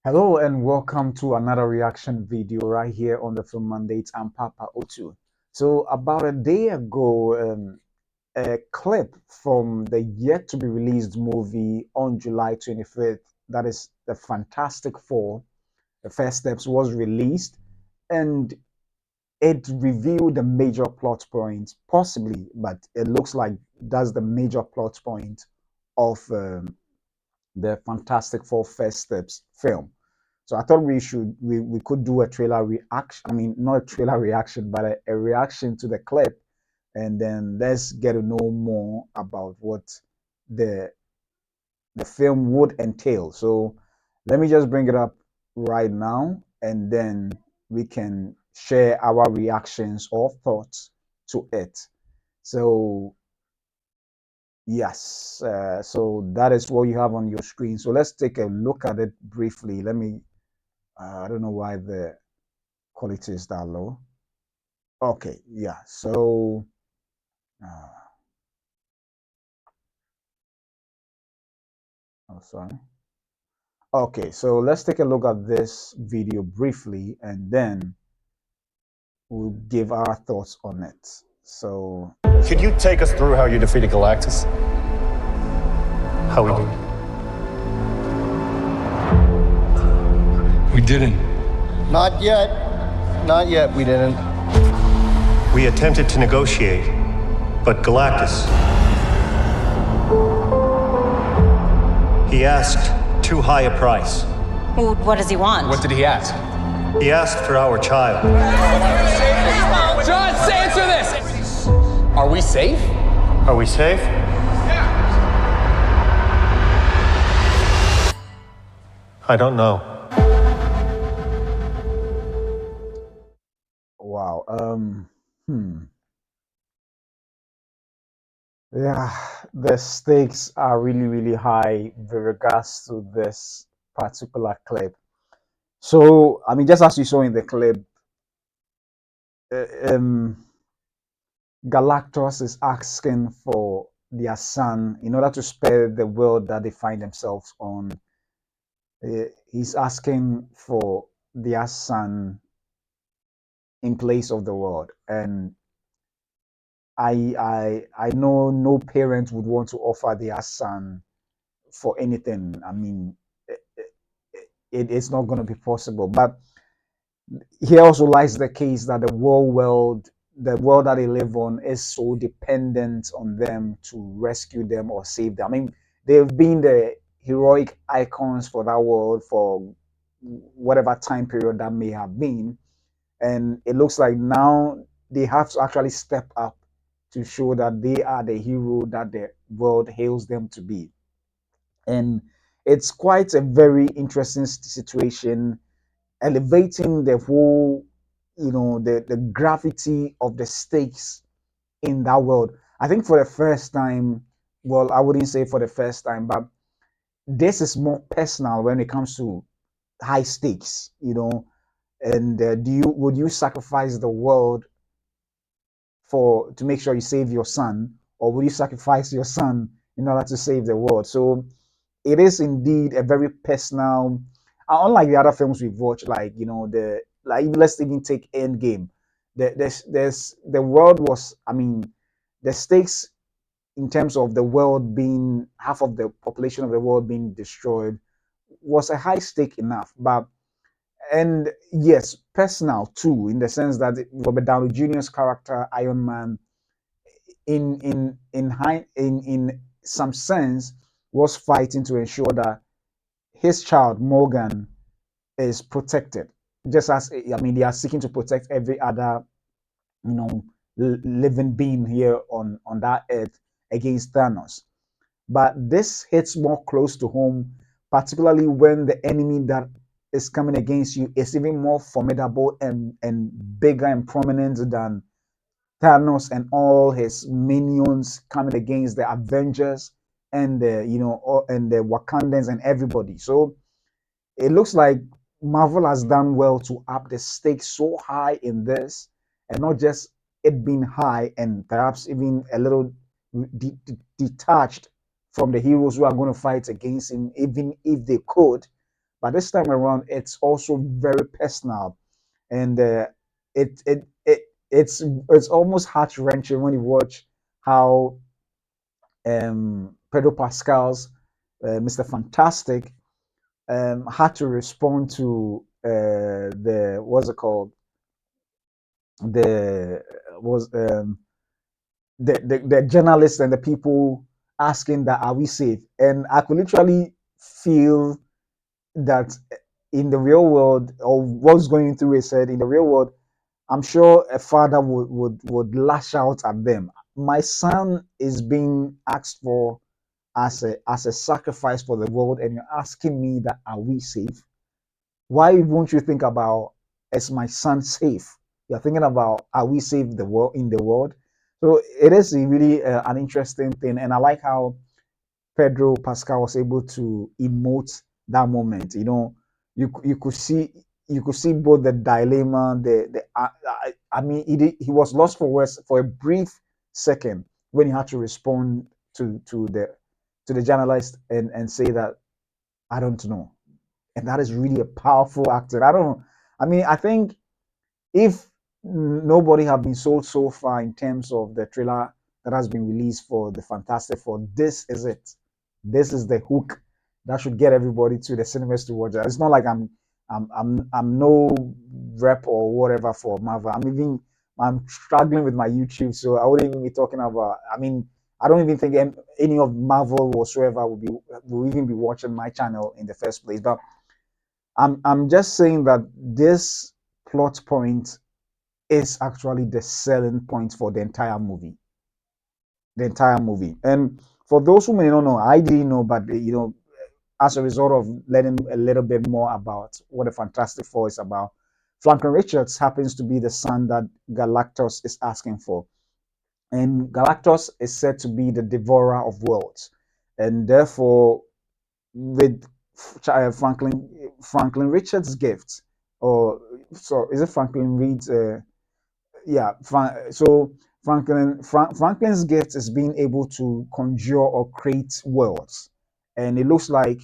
Hello and welcome to another reaction video right here on the Film Mandates. I'm Papa Otu. So about a day ago, a clip from the yet to be released movie on July 25th, that is the Fantastic Four, the first steps was released, and it revealed the major plot points, possibly, but it looks like that's the major plot point of the Fantastic Four First Steps film. So I thought we could do a trailer reaction. I mean, not a trailer reaction, but a reaction to the clip, and then let's get to know more about what the the film would entail. So let me just bring it up right now, and then we can share our reactions or thoughts to it. So yes, so that is what you have on your screen. So let's take a look at it briefly. Let me I don't know why the quality is that low. Okay, yeah. So, uh, oh, sorry. Okay, so let's take a look at this video briefly, and then we'll give our thoughts on it. So, Could you take us through how you defeated Galactus? How we did? We didn't. Not yet. Not yet, we didn't. We attempted to negotiate, but Galactus. He asked too high a price. Well, what does he want? What did he ask? He asked for our child. John, answer this! Are we safe? Are we safe? I don't know. wow. Yeah, the stakes are really, really high with regards to this particular clip. So, I mean, just as you saw in the clip, uh, um, Galactus is asking for their son in order to spare the world that they find themselves on. He's asking for their son in place of the world, and I know no parent would want to offer their son for anything. I mean, it's not going to be possible. But here also lies the case that the world that they live on, is so dependent on them to rescue them or save them. I mean, they've been the heroic icons for that world for whatever time period that may have been, and it looks like now they have to actually step up to show that they are the hero that the world hails them to be. And it's quite a very interesting situation, elevating the whole, the gravity of the stakes in that world. I think for the first time, well, I wouldn't say for the first time, but this is more personal when it comes to high stakes, and would you sacrifice the world for to make sure you save your son, or will you sacrifice your son in order to save the world? So it is indeed a very personal, unlike the other films we've watched, like the like let's even take Endgame. There's the world was, I mean, the stakes in terms of the world being half of the population of the world being destroyed was a high stake enough. But and yes, personal too, in the sense that Robert Downey Jr.'s character Iron Man, in some sense, was fighting to ensure that his child Morgan is protected, just as, I mean, they are seeking to protect every other, you know, living being here on that earth against Thanos. But this hits more close to home, particularly when the enemy that is coming against you is even more formidable and bigger and prominent than Thanos and all his minions coming against the Avengers and and the Wakandans and everybody. So it looks like Marvel has done well to up the stakes so high in this, and not just it being high and perhaps even a little detached from the heroes who are going to fight against him, even if they could. but this time around, it's also very personal, and it's almost heart wrenching when you watch how Pedro Pascal's Mr. Fantastic had to respond to the what's it called, the was the journalists and the people asking that are we safe, and I could literally feel that in the real world, or what's going through his head in the real world. I'm sure a father would lash out at them. My son is being asked for as a sacrifice for the world, and you're asking me that are we safe? Why won't you think about, is my son safe? You're thinking about, are we safe the world in the world? So it is really an interesting thing, and I like how Pedro Pascal was able to emote that moment. You could see both the dilemma, the I mean, he was lost for words for a brief second when he had to respond to the journalist and say that I don't know, and that is really a powerful acting. I don't. I mean, I think if nobody have been sold so far in terms of the trailer that has been released for the Fantastic Four, this is it. This is the hook that should get everybody to the cinemas to watch it. It's not like I'm no rep or whatever for Marvel. I'm struggling with my YouTube, so I wouldn't even be talking about. I mean, I don't even think any of Marvel whatsoever will even be watching my channel in the first place. But I'm just saying that this plot point is actually the selling point for the entire movie. The entire movie. And for those who may not know, I didn't know, but as a result of learning a little bit more about what the Fantastic Four is about, Franklin Richards happens to be the son that Galactus is asking for. And Galactus is said to be the devourer of worlds. And therefore, with Franklin Richards' gift, or so is it Franklin Reed's? Yeah. So Franklin's gift is being able to conjure or create worlds, and it looks like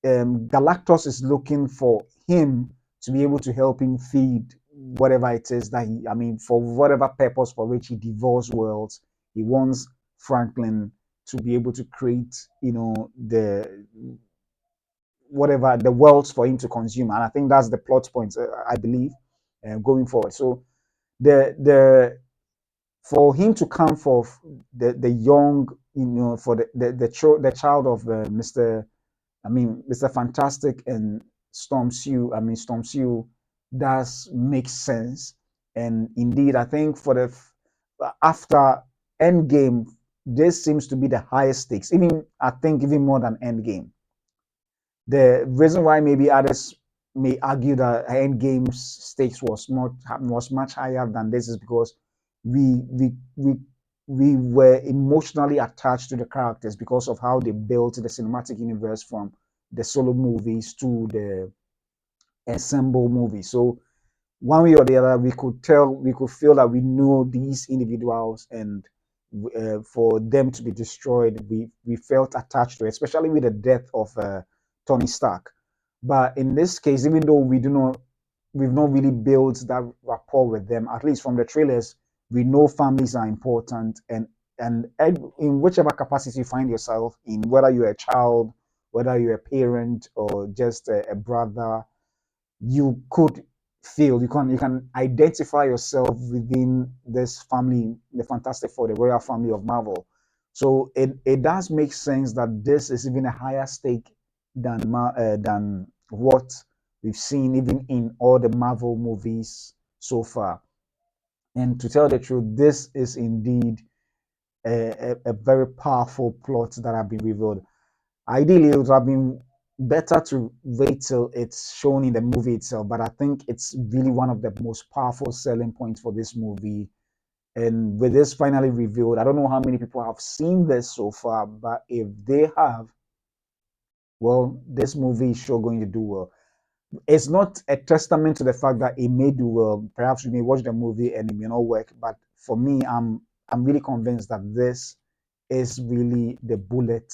Galactus is looking for him to be able to help him feed whatever it is that I mean, for whatever purpose for which he devours worlds, he wants Franklin to be able to create, the whatever the worlds for him to consume, and I think that's the plot point. I believe, going forward. So the for him to come for the young, for the child of Mr. Fantastic and Storm Sue. I mean, Storm Sue does make sense, and indeed, I think for the after Endgame, this seems to be the highest stakes. Even I think even more than Endgame. The reason why maybe others may argue that Endgame's stakes was much higher than this is because we we we we were emotionally attached to the characters because of how they built the cinematic universe from the solo movies to the ensemble movies. So one way or the other, we could feel that we knew these individuals, and for them to be destroyed, we felt attached to it, especially with the death of Tony Stark. But in this case, even though we've not really built that rapport with them, at least from the trailers, we know families are important, and in whichever capacity you find yourself in, whether you're a child, whether you're a parent, or just a brother, you could feel you can identify yourself within this family, the Fantastic Four, the royal family of Marvel. So it does make sense that this is even a higher stake than what we've seen even in all the Marvel movies so far. And to tell the truth, this is indeed a very powerful plot that have been revealed. Ideally, it would have been better to wait till it's shown in the movie itself, but I think it's really one of the most powerful selling points for this movie. And with this finally revealed, I don't know how many people have seen this so far, but if they have, well, this movie is sure going to do well. It's not a testament to the fact that it may do well. Perhaps you may watch the movie and it may not work, but for me, I'm really convinced that this is really the bullet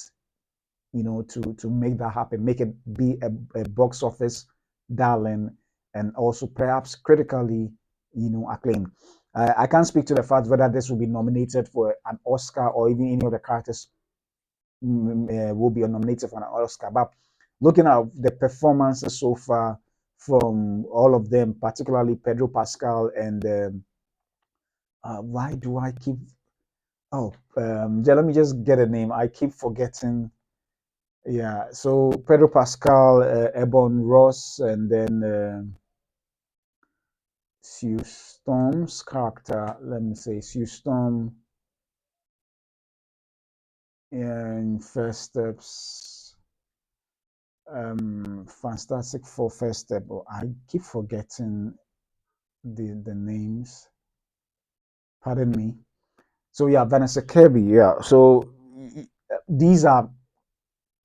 to make that happen, make it be a box office darling, and also perhaps critically, acclaimed. I can't speak to the fact whether this will be nominated for an Oscar or even any of the characters will be nominated for an Oscar. But looking at the performances so far from all of them, particularly Pedro Pascal and why do I keep? Oh, let me just get a name. I keep forgetting. Yeah, so Pedro Pascal, Ebon Ross, and then Sue Storm's character. Let me say Sue Storm in First Steps. Fantastic Four First Step. Oh, I keep forgetting the names. Pardon me. So yeah, Vanessa Kirby. Yeah. So these are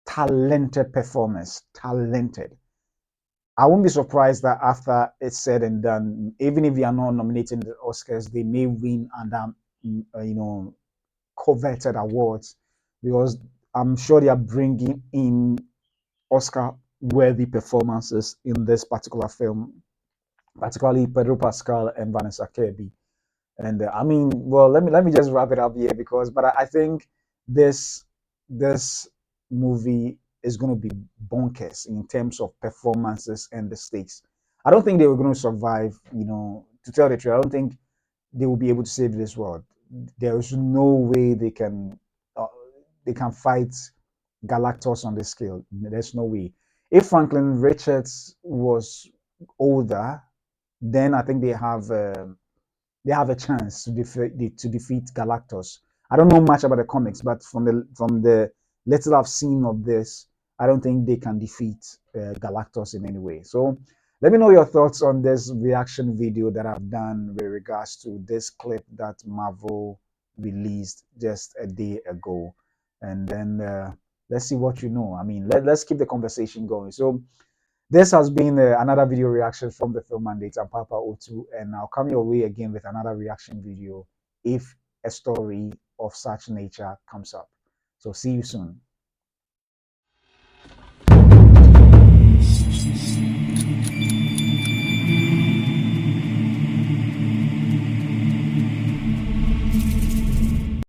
talented performers. Talented. I won't be surprised that after it's said and done, even if they are not nominated in the Oscars, they may win and coveted awards, because I'm sure they are bringing in Oscar-worthy performances in this particular film, particularly Pedro Pascal and Vanessa Kirby. And I mean, well, let me just wrap it up here, but I think this movie is going to be bonkers in terms of performances and the stakes. I don't think they were going to survive. To tell the truth, I don't think they will be able to save this world. There is no way uh, they can fight Galactus on this scale. There's no way. If Franklin Richards was older, then I think they have a chance to defeat Galactus. I don't know much about the comics, but from the little I've seen of this, I don't think they can defeat Galactus in any way. So let me know your thoughts on this reaction video that I've done with regards to this clip that Marvel released just a day ago, and then let's see what you know. I mean, let's keep the conversation going. So this has been another video reaction from the Film Mandate. I'm Papa O2, and I'll come your way again with another reaction video if a story of such nature comes up. So see you soon.